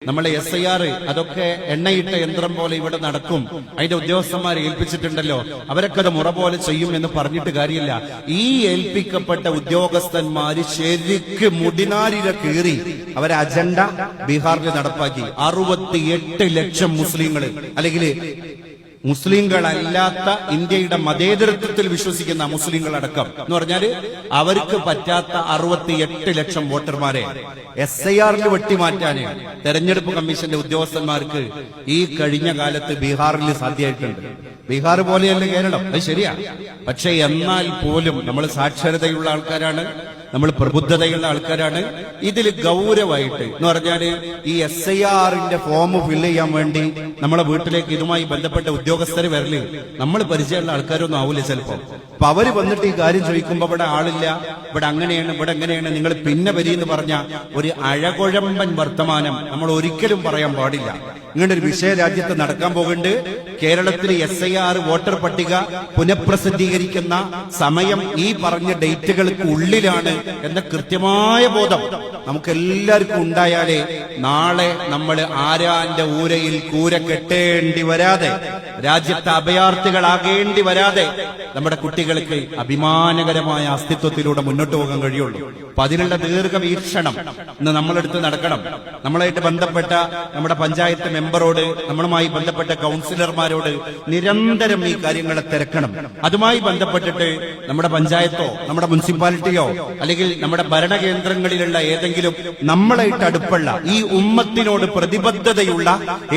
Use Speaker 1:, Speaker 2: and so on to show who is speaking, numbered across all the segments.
Speaker 1: നമ്മളെ SIR അതൊക്കെ എണ്ണയിട്ട യന്ത്രം പോലെ ഇവിടെ നടക്കും. അതിന്റെ ഉദ്യോഗസ്ഥന്മാരെ ഏൽപ്പിച്ചിട്ടുണ്ടല്ലോ, അവരൊക്കെ അത് മുറ പോലെ ചെയ്യും എന്ന് പറഞ്ഞിട്ട് കാര്യമില്ല. ഈ ഏൽപ്പിക്കപ്പെട്ട ഉദ്യോഗസ്ഥന്മാര് ശരിക്ക് മുടിനാരില കീറി അവരെ അജണ്ട ബീഹാറിൽ നടപ്പാക്കി. 68 ലക്ഷം മുസ്ലിങ്ങൾ, അല്ലെങ്കിൽ മുസ്ലിങ്ങളല്ലാത്ത ഇന്ത്യയുടെ മതേതരത്വത്തിൽ വിശ്വസിക്കുന്ന മുസ്ലിങ്ങളടക്കം എന്ന് പറഞ്ഞാല് അവർക്ക് പറ്റാത്ത 68 ലക്ഷം വോട്ടർമാരെ SIRൽ വെട്ടിമാറ്റാന് തെരഞ്ഞെടുപ്പ് കമ്മീഷന്റെ ഉദ്യോഗസ്ഥന്മാർക്ക് ഈ കഴിഞ്ഞ കാലത്ത് ബീഹാറിൽ സാധ്യമായിട്ടുണ്ട്. ബീഹാർ പോലെയല്ല കേരളം, അത് ശരിയാ. പക്ഷെ എന്നാൽ പോലും നമ്മൾ സാക്ഷരതയുള്ള ആൾക്കാരാണ്, നമ്മൾ പ്രബുദ്ധതയുള്ള ആൾക്കാരാണ്. ഇതിൽ ഗൗരവമായിട്ട് എന്ന് പറഞ്ഞാല് ഈ SIRന്റെ ഫോം ഫില്ല് ചെയ്യാൻ വേണ്ടി നമ്മളെ വീട്ടിലേക്ക് ഇതുമായി ബന്ധപ്പെട്ട ഉദ്യോഗസ്ഥര് വരല് നമ്മൾ പരിചയമുള്ള ആൾക്കാരൊന്നും ആവൂല ചിലപ്പോ. അപ്പൊ അവര് വന്നിട്ട് ഈ കാര്യം ചോദിക്കുമ്പോ ഇവിടെ ആളില്ല, ഇവിടെ അങ്ങനെയാണ്, ഇവിടെ എങ്ങനെയാണ്, നിങ്ങൾ പിന്നെ വരിയെന്ന് പറഞ്ഞ ഒരു അഴകുഴമ്പൻ വർത്തമാനം നമ്മൾ ഒരിക്കലും പറയാൻ പാടില്ല. ഇങ്ങനെ ഒരു വിഷയ രാജ്യത്ത് നടക്കാൻ പോകുന്നുണ്ട്. കേരളത്തിലെ SIR വോട്ടർ പട്ടിക പുനഃപ്രസിദ്ധീകരിക്കുന്ന സമയം ഈ പറഞ്ഞ ഡേറ്റുകൾക്ക് ഉള്ളിലാണ് എന്ന കൃത്യമായ ബോധം നമുക്കെല്ലാവർക്കും ഉണ്ടായാലേ നാളെ നമ്മൾ ആരാന്റെ ഊരയിൽ കൂര കെട്ടേണ്ടി വരാതെ, രാജ്യത്തെ അഭയാർത്ഥികളാകേണ്ടി വരാതെ നമ്മുടെ കുട്ടികൾക്ക് അഭിമാനകരമായ അസ്തിത്വത്തിലൂടെ മുന്നോട്ട് പോകാൻ കഴിയുള്ളൂ. അപ്പൊ അതിനുള്ള ദീർഘവീക്ഷണം ഇന്ന് നമ്മളെടുത്ത് നടക്കണം. നമ്മളായിട്ട് ബന്ധപ്പെട്ട നമ്മുടെ പഞ്ചായത്ത് മെമ്പറോട്, നമ്മളുമായി ബന്ധപ്പെട്ട കൗൺസിലർമാരോട് നിരന്തരം ഈ കാര്യങ്ങളെ തിരക്കണം. അതുമായി ബന്ധപ്പെട്ടിട്ട് നമ്മുടെ പഞ്ചായത്തോ നമ്മുടെ മുനിസിപ്പാലിറ്റിയോ അല്ലെങ്കിൽ നമ്മുടെ ഭരണകേന്ദ്രങ്ങളിലുള്ള ഏതെങ്കിലും നമ്മളായിട്ട് അടുപ്പുള്ള ഈ ഉമ്മത്തിനോട് പ്രതിബദ്ധതയുള്ള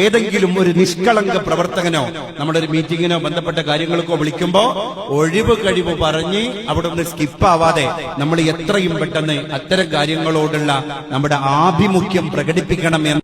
Speaker 1: ഏതെങ്കിലും ഒരു നിഷ്കളങ്ക പ്രവർത്തകനോ നമ്മുടെ ഒരു മീറ്റിങ്ങിനോ ബന്ധപ്പെട്ട കാര്യങ്ങൾക്കോ വിളിക്കുമ്പോ ഒഴിവ് കഴിവ് പറഞ്ഞ് അവിടെ നിന്ന് സ്കിപ്പാവാതെ നമ്മൾ എത്രയും പെട്ടെന്ന് അത്തരം കാര്യങ്ങളോടുള്ള നമ്മുടെ ആഭിമുഖ്യം പ്രകടിപ്പിക്കണം എന്ന്